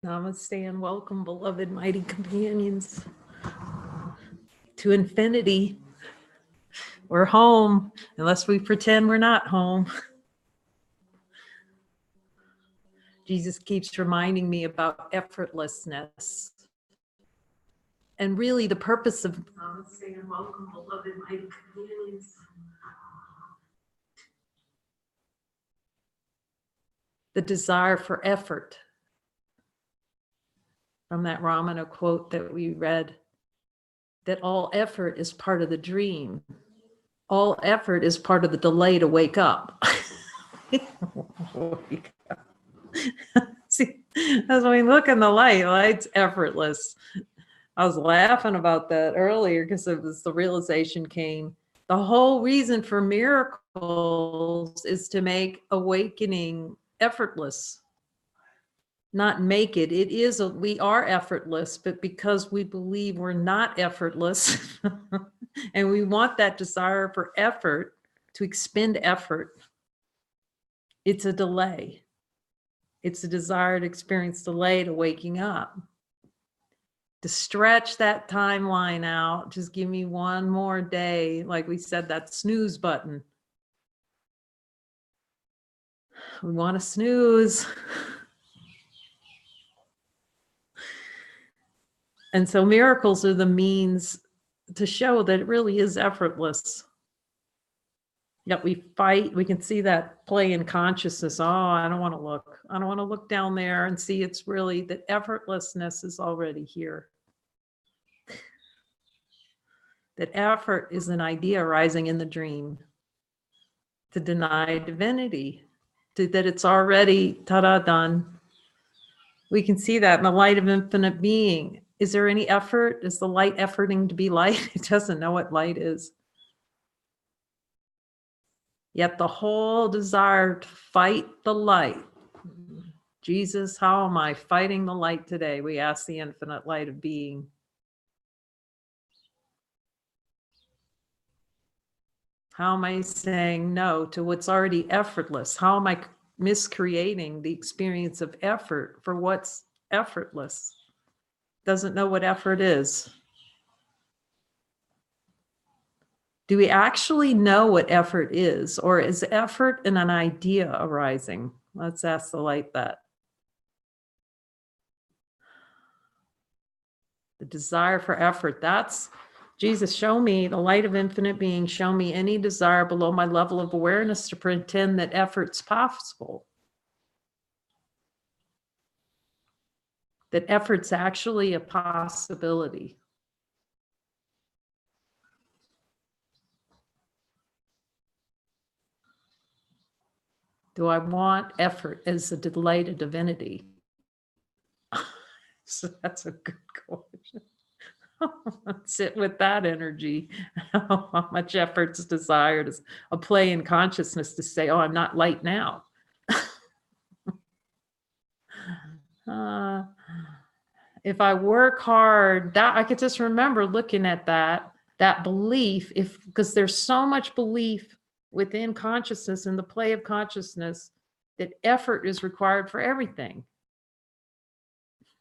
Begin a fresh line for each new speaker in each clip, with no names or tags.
Namaste and welcome, beloved mighty companions, to infinity. We're home, unless we pretend we're not home. Jesus keeps reminding me about effortlessness. And really the purpose of Namaste and welcome, beloved mighty companions. The desire for effort. From that Ramana quote that we read, that all effort is part of the dream. All effort is part of the delay to wake up. See, as we look in the light's effortless. I was laughing about that earlier because it was the realization came. The whole reason for miracles is to make awakening effortless. Not make it. It is, we are effortless, but because we believe we're not effortless and we want that desire for effort, to expend effort, it's a delay. It's a desire to experience delay to waking up. To stretch that timeline out, just give me one more day. Like we said, that snooze button. We want to snooze. And so miracles are the means to show that it really is effortless. Yet we fight, we can see that play in consciousness. Oh, I don't want to look. I don't want to look down there and see it's really that effortlessness is already here. That effort is an idea arising in the dream. To deny divinity, that it's already ta-da done. We can see that in the light of infinite being. Is there any effort? Is the light efforting to be light? It doesn't know what light is. Yet the whole desire to fight the light. Jesus, how am I fighting the light today? We ask the infinite light of being. How am I saying no to what's already effortless? How am I miscreating the experience of effort for what's effortless? Doesn't know what effort is. Do we actually know what effort is, or is effort in an idea arising? Let's ask the light that. The desire for effort, that's Jesus, show me, the light of infinite being, show me any desire below my level of awareness to pretend that effort's possible. That effort's actually a possibility. Do I want effort as a delay to divinity? So that's a good question. Sit with that energy. How much effort's desired is a play in consciousness to say, oh, I'm not light now. If I work hard, that I could just remember looking at that belief, because there's so much belief within consciousness and the play of consciousness that effort is required for everything.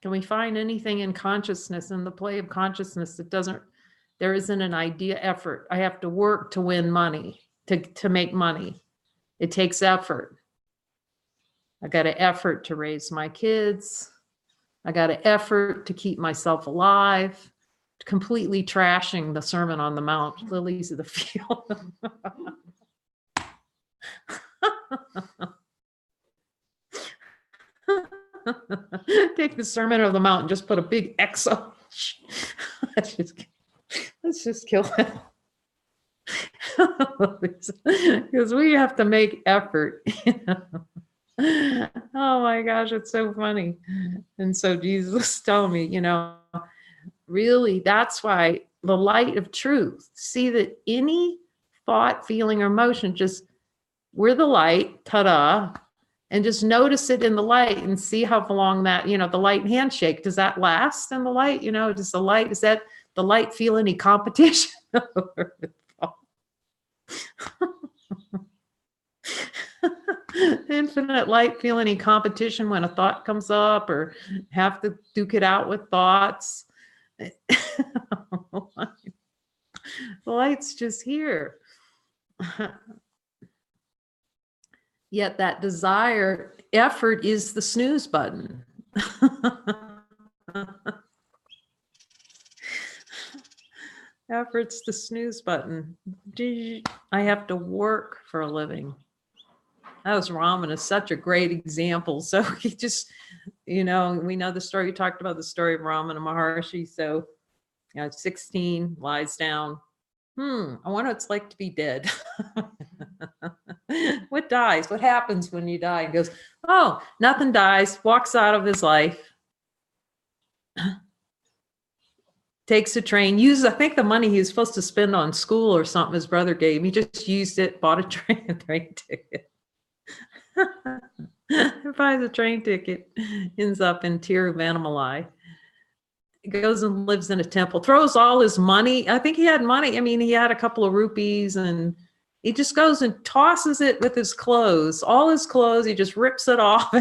Can we find anything in consciousness, in the play of consciousness, that there isn't an idea effort? I have to work to win money, to make money. It takes effort. I got an effort to raise my kids. I got an effort to keep myself alive. Completely trashing the Sermon on the Mount, lilies of the field. Take the Sermon on the Mount and just put a big X on. Let's just kill it. Because we have to make effort. Oh my gosh, it's so funny. And so Jesus told me, really, that's why the light of truth, see that any thought, feeling, or emotion, we're the light, ta-da, and just notice it in the light and see how long that, the light handshake, does that last in the light? Does the light, is that the light feel any competition? Infinite light, feel any competition when a thought comes up or have to duke it out with thoughts. The light's just here. Yet that desire, effort is the snooze button. Effort's the snooze button. I have to work for a living. That was Ramana, such a great example. So he just, we know the story. You talked about the story of Ramana Maharshi. So, 16, lies down. I wonder what it's like to be dead. What dies? What happens when you die? And goes, oh, nothing dies. Walks out of his life. Takes a train, uses, I think, the money he was supposed to spend on school or something his brother gave him. He just used it, bought a train ticket. Buys a train ticket, ends up in Tiruvannamalai. Goes and lives in a temple, throws all his money. I think he had money. I mean, he had a couple of rupees, and he just goes and tosses it with his clothes. All his clothes, he just rips it off.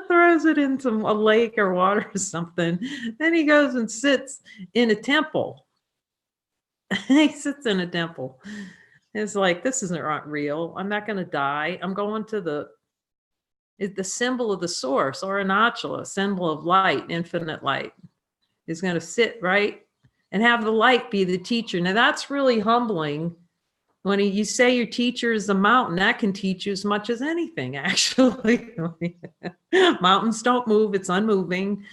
Throws it into a lake or water or something. Then he goes and sits in a temple. He sits in a temple. It's like, this isn't real. I'm not going to die. I'm going to the symbol of the source, Arunachala, symbol of light, infinite light, is going to sit right and have the light be the teacher. Now that's really humbling. When you say your teacher is the mountain, that can teach you as much as anything, actually. Mountains don't move. It's unmoving.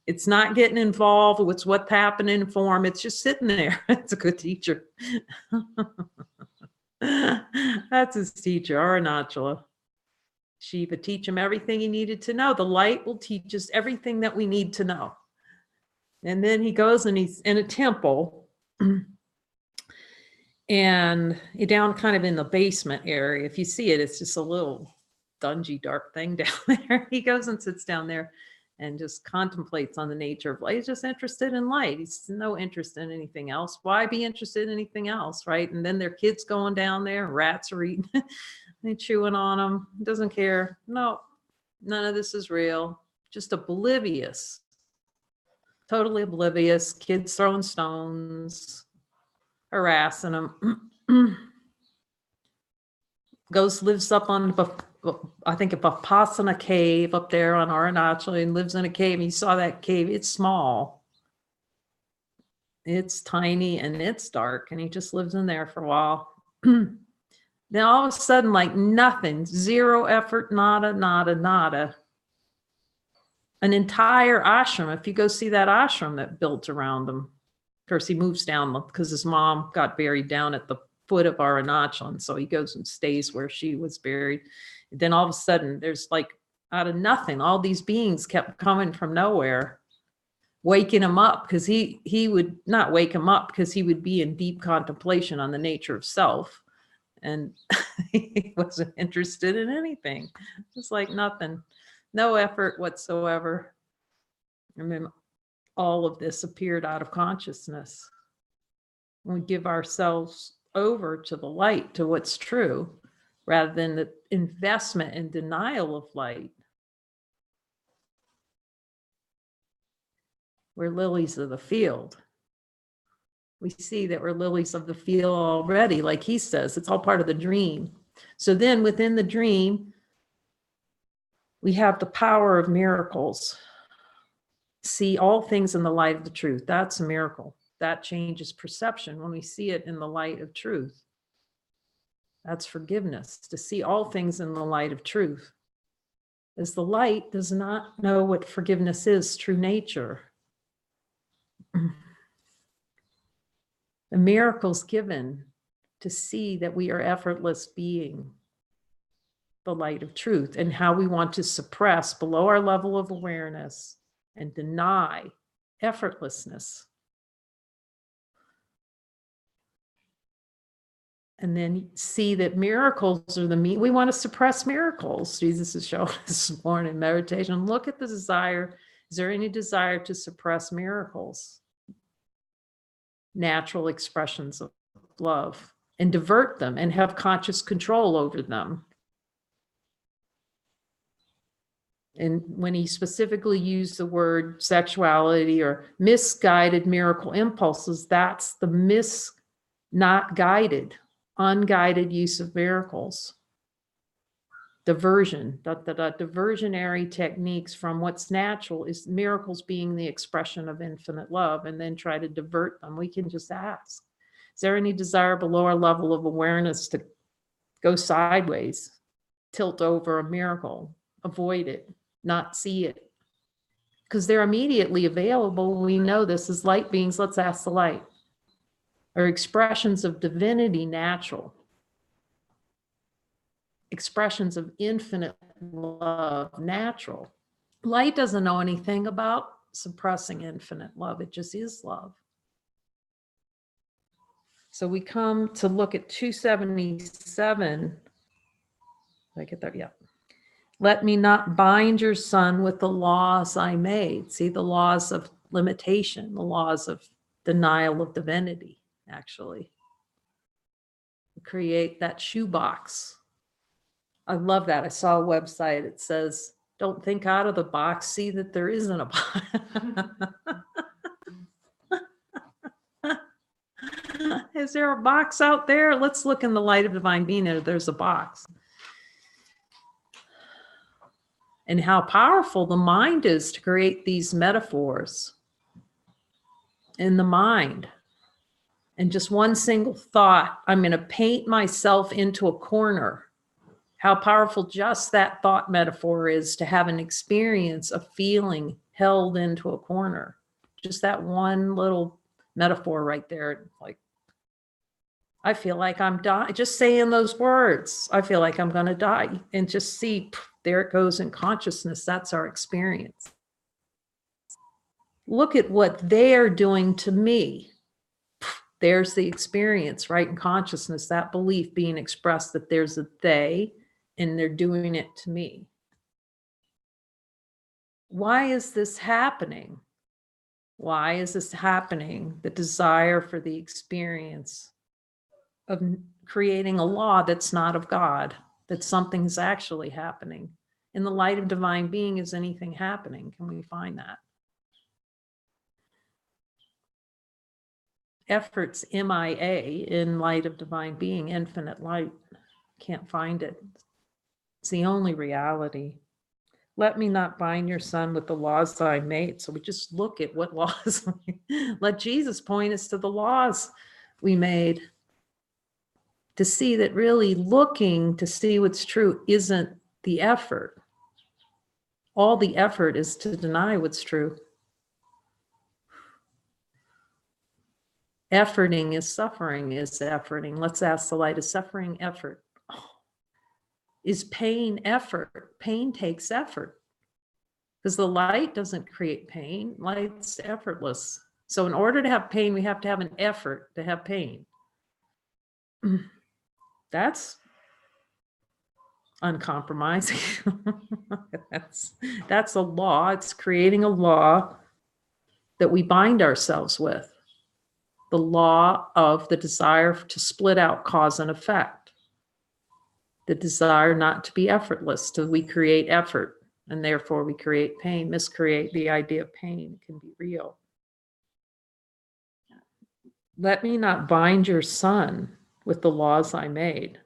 It's not getting involved with what's happening in form. It's just sitting there. It's a good teacher. That's his teacher, Arunachala. Shiva, teach him everything he needed to know. The light will teach us everything that we need to know. And then he goes and he's in a temple. And you're down kind of in the basement area. If you see it, it's just a little dungy, dark thing down there. He goes and sits down there and just contemplates on the nature of light. He's just interested in light. He's no interest in anything else. Why be interested in anything else, right? And then their kids going down there, rats are eating, they chewing on them. Doesn't care. No, none of this is real. Just oblivious, totally oblivious. Kids throwing stones, harassing him. Goes, lives up on, I think, a Vipassana cave up there on Arunachala, and lives in a cave. You saw that cave. It's small. It's tiny and it's dark, and he just lives in there for a while. Then all of a sudden, like nothing, zero effort, nada, nada, nada. An entire ashram. If you go see that ashram that built around him. Of course, he moves down because his mom got buried down at the foot of Arunachala, and so he goes and stays where she was buried. And then all of a sudden, there's like out of nothing, all these beings kept coming from nowhere, waking him up, because he would not wake him up because he would be in deep contemplation on the nature of self, and he wasn't interested in anything. Just like nothing, no effort whatsoever. I mean, all of this appeared out of consciousness. When we give ourselves over to the light, to what's true, rather than the investment and denial of light. We're lilies of the field. We see that we're lilies of the field already, like he says, it's all part of the dream. So then within the dream, we have the power of miracles. See all things in the light of the truth. That's a miracle. That changes perception when we see it in the light of truth. That's forgiveness, to see all things in the light of truth. As the light does not know what forgiveness is, true nature. The miracles given to see that we are effortless being, the light of truth, and how we want to suppress below our level of awareness and deny effortlessness. And then see that miracles are we want to suppress miracles. Jesus is showing us this morning in meditation. Look at the desire. Is there any desire to suppress miracles? Natural expressions of love. and divert them and have conscious control over them. And when he specifically used the word sexuality or misguided miracle impulses, that's the not guided, unguided use of miracles. Diversion, diversionary techniques from what's natural is miracles being the expression of infinite love, and then try to divert them. We can just ask, is there any desirable lower level of awareness to go sideways, tilt over a miracle, avoid it, not see it? Because they're immediately available. We know this as light beings. Let's ask the light. Are expressions of divinity natural? Expressions of infinite love natural? Light doesn't know anything about suppressing infinite love. It just is love. So we come to look at 277. Did I get there? Yeah. Let me not bind your son with the laws I made. See, the laws of limitation, the laws of denial of divinity, actually. Create that shoebox. I love that. I saw a website. It says, don't think out of the box, see that there isn't a box. Is there a box out there? Let's look in the light of divine being. There's a box. And how powerful the mind is to create these metaphors in the mind. And just one single thought, I'm going to paint myself into a corner. How powerful just that thought metaphor is to have an experience of feeling held into a corner. Just that one little metaphor right there. Like, I feel like I'm dying. Just saying those words, I feel like I'm going to die. And just see, there it goes in consciousness. That's our experience. Look at what they're doing to me. There's the experience, right? In consciousness, that belief being expressed that there's a they and they're doing it to me. Why is this happening? Why is this happening? The desire for the experience of creating a law that's not of God, that something's actually happening. In the light of divine being, is anything happening? Can we find that? Efforts MIA in light of divine being, infinite light. Can't find it. It's the only reality. Let me not bind your son with the laws that I made. So we just look at what laws. Let Jesus point us to the laws we made, to see that really looking to see what's true isn't the effort. All the effort is to deny what's true. Efforting is suffering, is efforting. Let's ask the light, is suffering effort? Is pain effort? Pain takes effort. Because the light doesn't create pain. Light's effortless. So in order to have pain, we have to have an effort to have pain. That's uncompromising. That's a law. It's creating a law that we bind ourselves with. The law of the desire to split out cause and effect. The desire not to be effortless, till we create effort, and therefore we create pain, miscreate the idea of pain. It can be real. Let me not bind your son with the laws I made.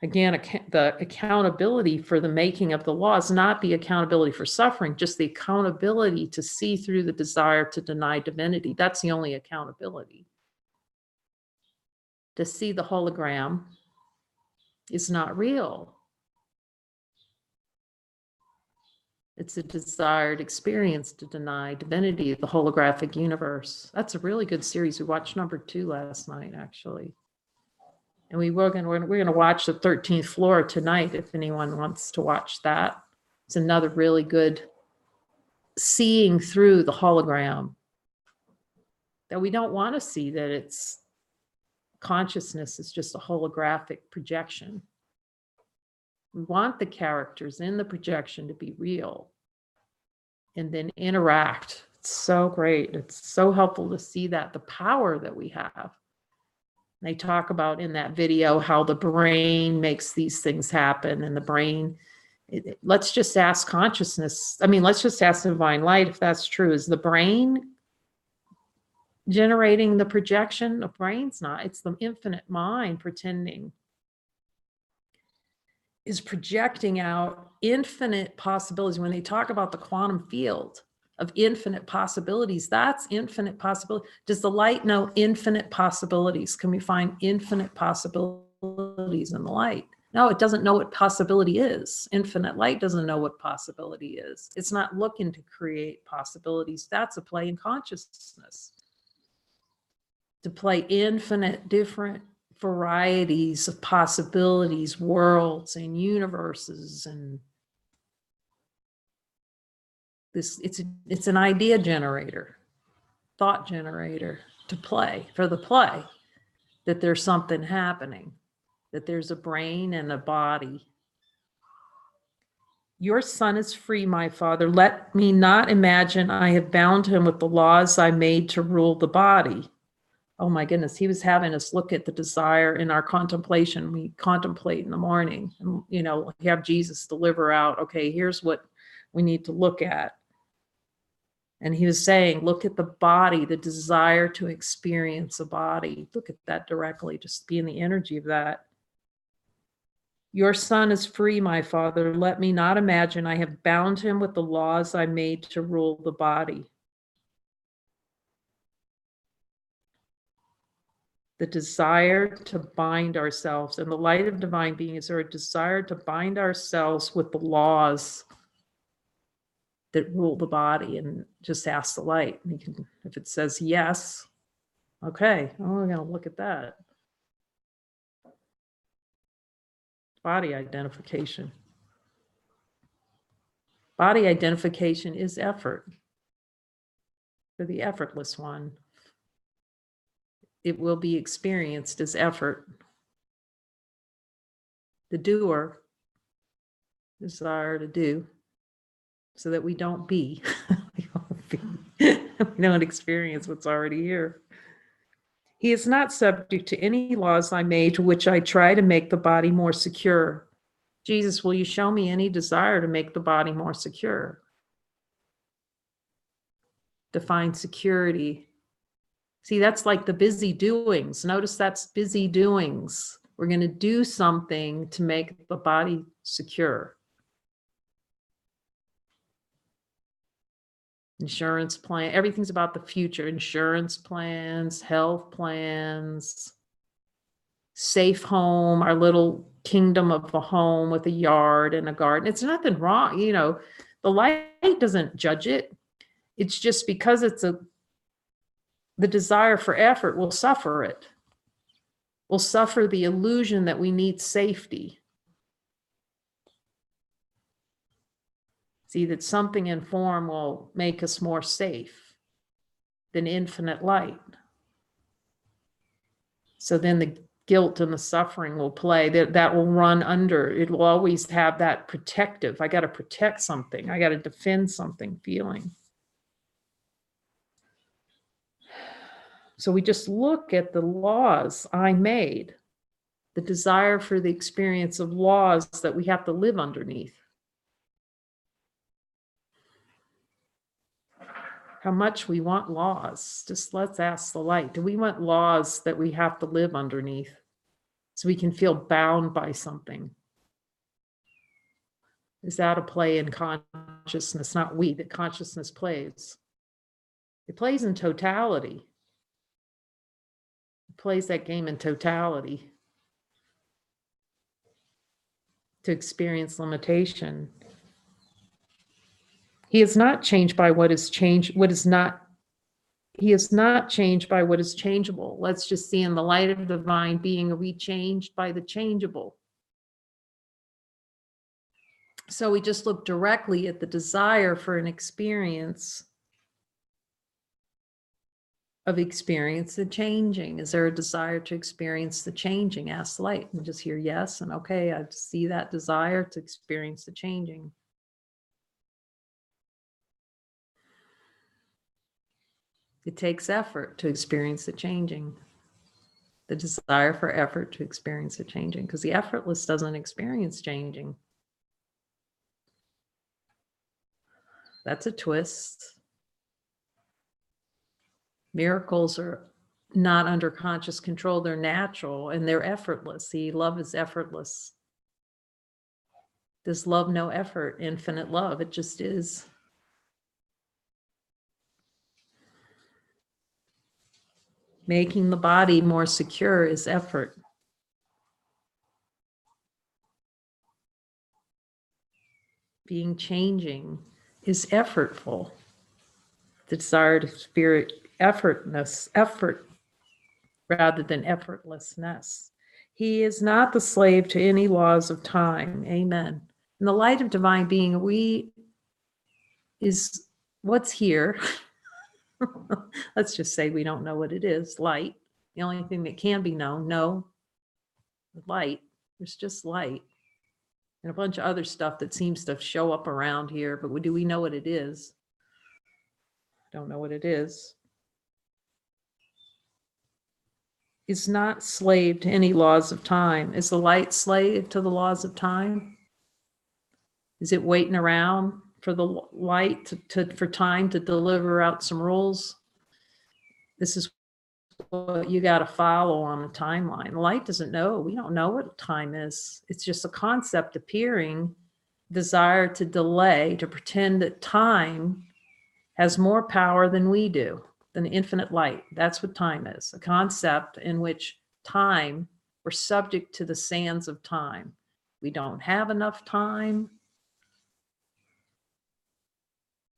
Again, the accountability for the making of the laws, not the accountability for suffering, just the accountability to see through the desire to deny divinity. That's the only accountability. To see the hologram is not real. It's a desired experience to deny divinity, the holographic universe. That's a really good series. We watched number 2 last night, actually. And we're going to watch the 13th floor tonight if anyone wants to watch that. It's another really good seeing through the hologram. That we don't want to see that it's consciousness is just a holographic projection. We want the characters in the projection to be real and then interact. It's so great. It's so helpful to see that, the power that we have. They talk about in that video how the brain makes these things happen, and the brain, let's just ask consciousness. I mean, let's just ask divine light if that's true. Is the brain generating the projection? The brain's not. It's the infinite mind pretending, is projecting out infinite possibilities. When they talk about the quantum field of infinite possibilities, that's infinite possibility. Does the light know infinite possibilities? Can we find infinite possibilities in the light? No, it doesn't know what possibility is. Infinite light doesn't know what possibility is. It's not looking to create possibilities. That's a play in consciousness. To play infinite different varieties of possibilities, worlds and universes, and this, it's an idea generator, thought generator, to play, for the play, that there's something happening, that there's a brain and a body. Your son is free, my father. Let me not imagine I have bound him with the laws I made to rule the body. Oh my goodness, he was having us look at the desire in our contemplation. We contemplate in the morning, and have Jesus deliver out, okay, here's what we need to look at. And he was saying, look at the body, the desire to experience a body. Look at that directly, just be in the energy of that. Your son is free, my father. Let me not imagine I have bound him with the laws I made to rule the body. The desire to bind ourselves. In the light of divine being, is there a desire to bind ourselves with the laws that rule the body? And just ask the light. You can, if it says yes, okay, we're going to look at that. Body identification. Body identification is effort. For the effortless one, it will be experienced as effort. The doer, desire to do, so that we don't be. We don't experience what's already here. He is not subject to any laws I made to which I try to make the body more secure. Jesus, will you show me any desire to make the body more secure? Define security. See, that's like the busy doings. Notice that's busy doings. We're going to do something to make the body secure. Insurance plan, everything's about the future. Insurance plans, health plans, safe home, our little kingdom of a home with a yard and a garden. It's nothing wrong. The light doesn't judge it. It's just because the desire for effort will suffer it. We'll suffer the illusion that we need safety. See, that something in form will make us more safe than infinite light. So then the guilt and the suffering will play, that will run under. It will always have that protective, I got to protect something, I got to defend something feeling. So we just look at the laws I made, the desire for the experience of laws that we have to live underneath. How much we want laws. Just let's ask the light. Do we want laws that we have to live underneath so we can feel bound by something? Is that a play in consciousness? Not we, that consciousness plays. It plays in totality. It plays that game in totality to experience limitation. He is not changed by what is changed, what is not. He is not changed by what is changeable. Let's just see in the light of divine being, are we changed by the changeable? So we just look directly at the desire for an experience of experience the changing. Is there a desire to experience the changing? Ask the light and just hear yes and okay, I see that desire to experience the changing. It takes effort to experience the changing. The desire for effort to experience a changing, because the effortless doesn't experience changing. That's a twist. Miracles are not under conscious control. They're natural and they're effortless. See, love is effortless. Does love no effort? Infinite love. It just is. Making the body more secure is effort. Being changing is effortful. The desire to spirit effort rather than effortlessness. He is not the slave to any laws of time. Amen. In the light of divine being, is what's here. Let's just say we don't know what it is. Light. The only thing that can be known. No. Light. There's just light. And a bunch of other stuff that seems to show up around here, but do we know what it is? Don't know what it is. Is not slave to any laws of time. Is the light slave to the laws of time? Is it waiting around for the light for time to deliver out some rules? This is what you got to follow on the timeline. The light doesn't know. We don't know what time is. It's just a concept appearing, desire to delay, to pretend that time has more power than we do, than infinite light. That's what time is, a concept in which time, we're subject to the sands of time. We don't have enough time.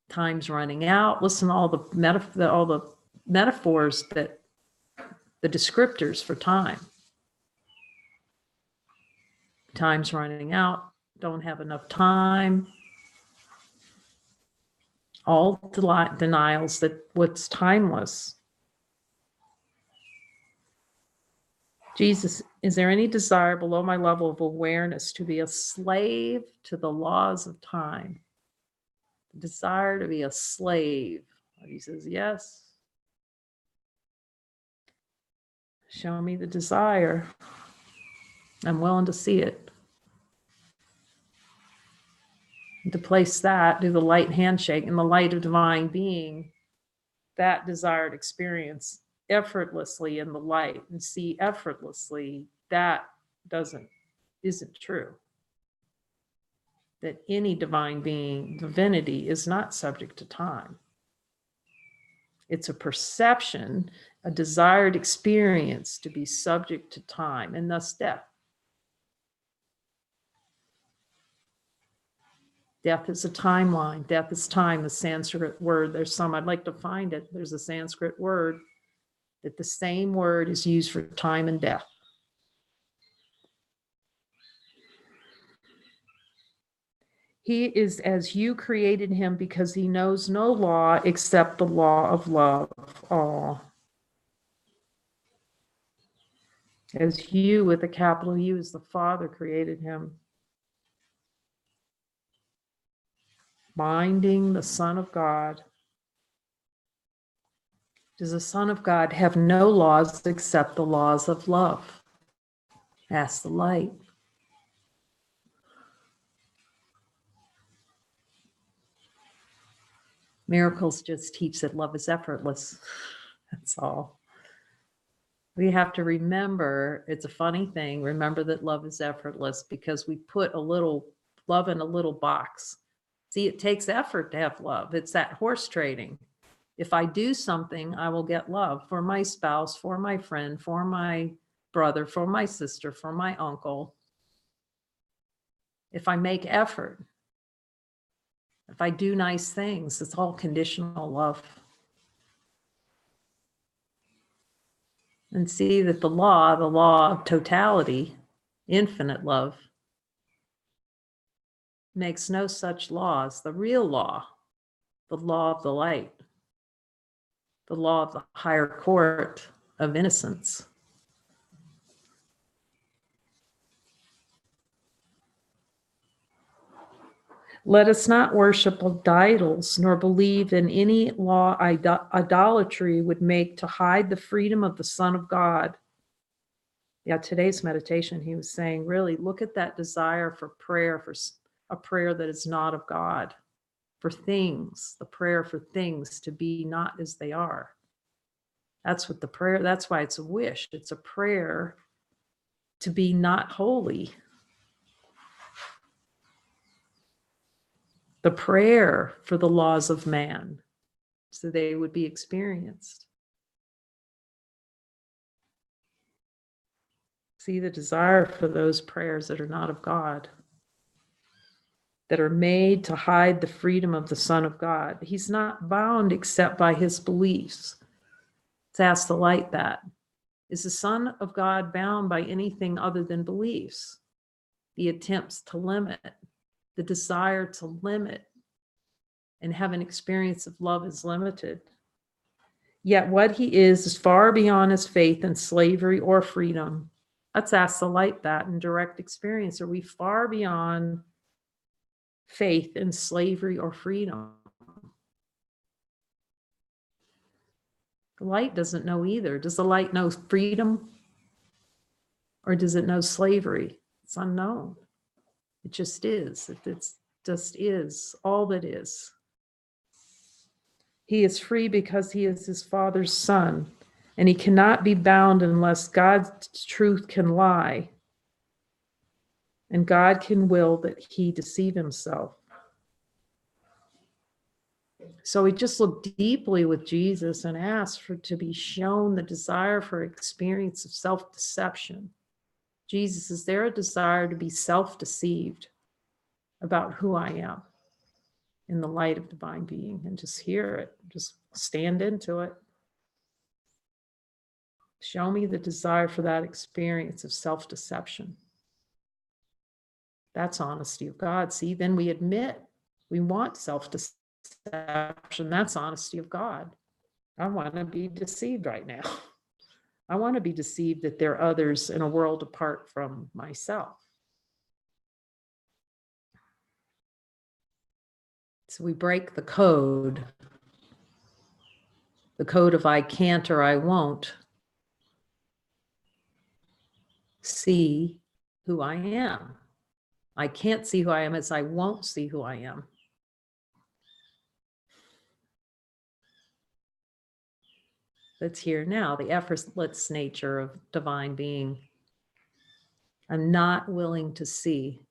Time's running out. Listen to all the metaphors, that the descriptors for time. Time's running out. Don't have enough time. All denials that what's timeless. Jesus, is there any desire below my level of awareness to be a slave to the laws of time? The desire to be a slave. He says, yes. Show me the desire. I'm willing to see it. And to place that, do the light handshake in the light of divine being, that desired experience effortlessly in the light, and see effortlessly that isn't true. That any divine being, divinity, is not subject to time. It's a perception, a desired experience to be subject to time and thus death. Death is a timeline. Death is time, the Sanskrit word. I'd like to find it. There's a Sanskrit word that the same word is used for time and death. He is as you created him because he knows no law except the law of love. All. As you, with a capital U, as the Father created him. Binding the Son of God. Does the Son of God have no laws except the laws of love? Ask the light. Miracles just teach that love is effortless. That's all. We have to remember, it's a funny thing, remember that love is effortless, because we put a little love in a little box. See, it takes effort to have love. It's that horse trading. If I do something, I will get love for my spouse, for my friend, for my brother, for my sister, for my uncle. If I make effort, if I do nice things, it's all conditional love. And see that the law of totality, infinite love, makes no such laws. The real law, the law of the light, the law of the higher court of innocence. Let us not worship idols, nor believe in any law idolatry would make to hide the freedom of the Son of God. Yeah, today's meditation, he was saying, really look at that desire for prayer, for a prayer that is not of God, for things, the prayer for things to be not as they are. That's what the prayer, that's why it's a wish. It's a prayer to be not holy. The prayer for the laws of man, so they would be experienced. See the desire for those prayers that are not of God, that are made to hide the freedom of the Son of God. He's not bound except by his beliefs. Let's ask the light that. Is the Son of God bound by anything other than beliefs? The attempts to limit, the desire to limit and have an experience of love is limited. Yet what he is far beyond his faith in slavery or freedom. Let's ask the light that in direct experience. Are we far beyond faith in slavery or freedom? The light doesn't know either. Does the light know freedom? Or does it know slavery? It's unknown. It just is. It just is all that is. He is free because he is his Father's son, and he cannot be bound unless God's truth can lie, and God can will that he deceive himself. So we just look deeply with Jesus and ask for to be shown the desire for experience of self-deception. Jesus, is there a desire to be self-deceived about who I am in the light of divine being? And just hear it, just stand into it. Show me the desire for that experience of self-deception. That's honesty of God. See, then we admit we want self-deception. That's honesty of God. I want to be deceived right now. I want to be deceived that there are others in a world apart from myself. So we break the code of I can't or I won't see who I am. I can't see who I am as I won't see who I am. That's here now, the effortless nature of divine being. I'm not willing to see.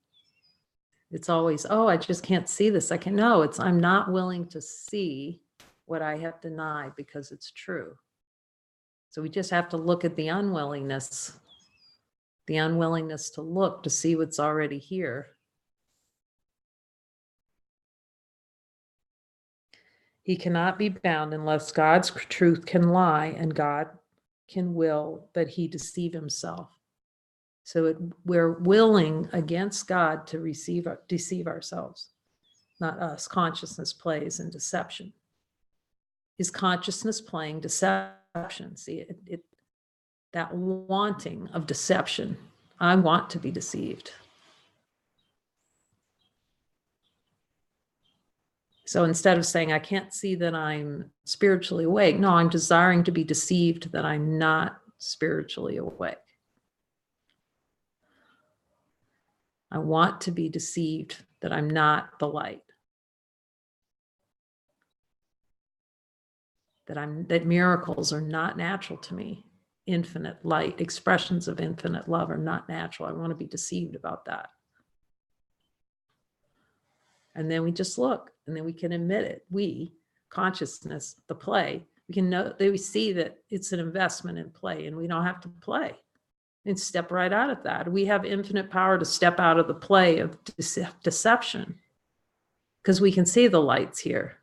It's always, oh, I just can't see this. I can, no, it's I'm not willing to see what I have denied because it's true. So we just have to look at the unwillingness to look to see what's already here. He cannot be bound unless God's truth can lie and God can will that he deceive himself. So we're willing against God to deceive ourselves, not us. Consciousness plays in deception. Is consciousness playing deception? See, that wanting of deception. I want to be deceived. So instead of saying, I can't see that I'm spiritually awake, no, I'm desiring to be deceived that I'm not spiritually awake. I want to be deceived that I'm not the light. That miracles are not natural to me. Infinite light, expressions of infinite love are not natural. I want to be deceived about that. And then we just look, and then we can admit it. We, consciousness, the play, we can know that we see that it's an investment in play, and we don't have to play and step right out of that. We have infinite power to step out of the play of deception because we can see the lights here.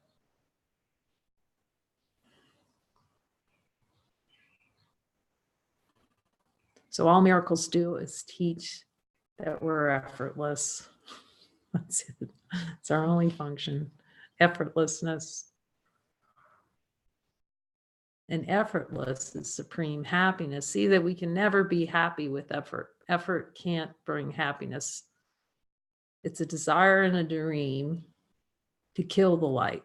So all miracles do is teach that we're effortless. That's it. It's our only function, effortlessness. And effortless is supreme happiness. See that we can never be happy with effort. Effort can't bring happiness. It's a desire and a dream to kill the light.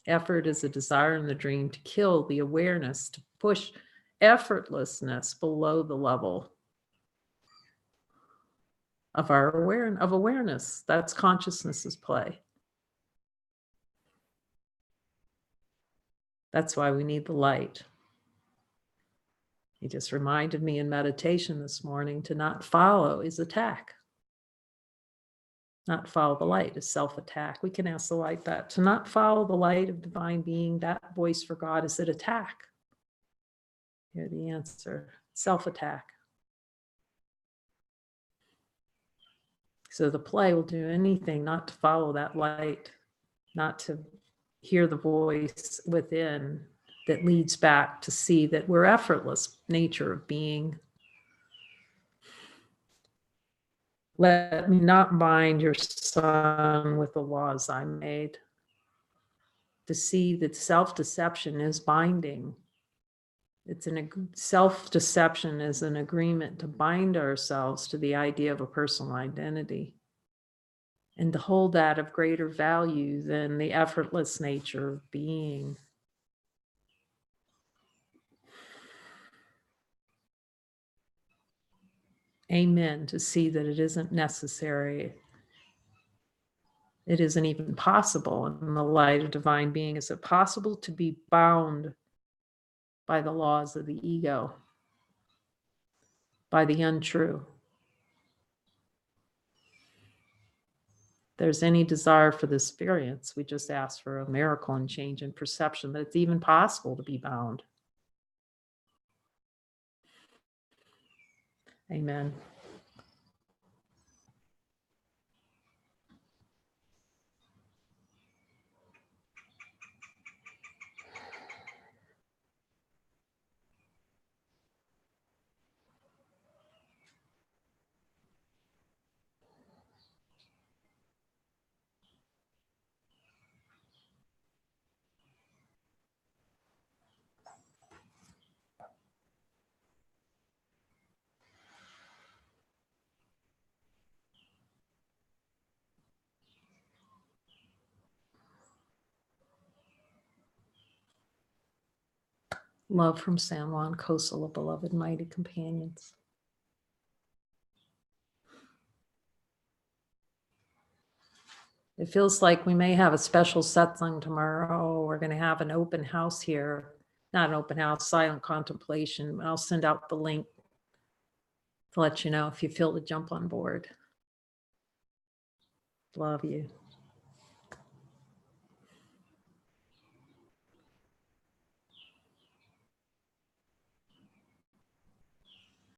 Effort is a desire and the dream to kill the awareness, to push effortlessness below the level of our awareness. That's consciousness's play. That's why we need the light. He just reminded me in meditation this morning to not follow is attack. Not follow the light is self-attack. We can ask the light that. To not follow the light of divine being, that voice for God, is it attack? Hear the answer. Self-attack. So the play will do anything not to follow that light, not to hear the voice within that leads back to see that we're effortless nature of being. Let me not bind your son with the laws I made. To see that self-deception is binding. Self-deception is an agreement to bind ourselves to the idea of a personal identity and to hold that of greater value than the effortless nature of being. Amen. To see that it isn't necessary. It isn't even possible in the light of divine being. Is it possible to be bound by the laws of the ego, by the untrue? There's any desire for this experience, we just ask for a miracle and change in perception that it's even possible to be bound. Amen. Love from San Juan Coastal, beloved mighty companions. It feels like we may have a special satsang tomorrow. We're going to have an open house here. Not an open house, silent contemplation. I'll send out the link to let you know if you feel to jump on board. Love you.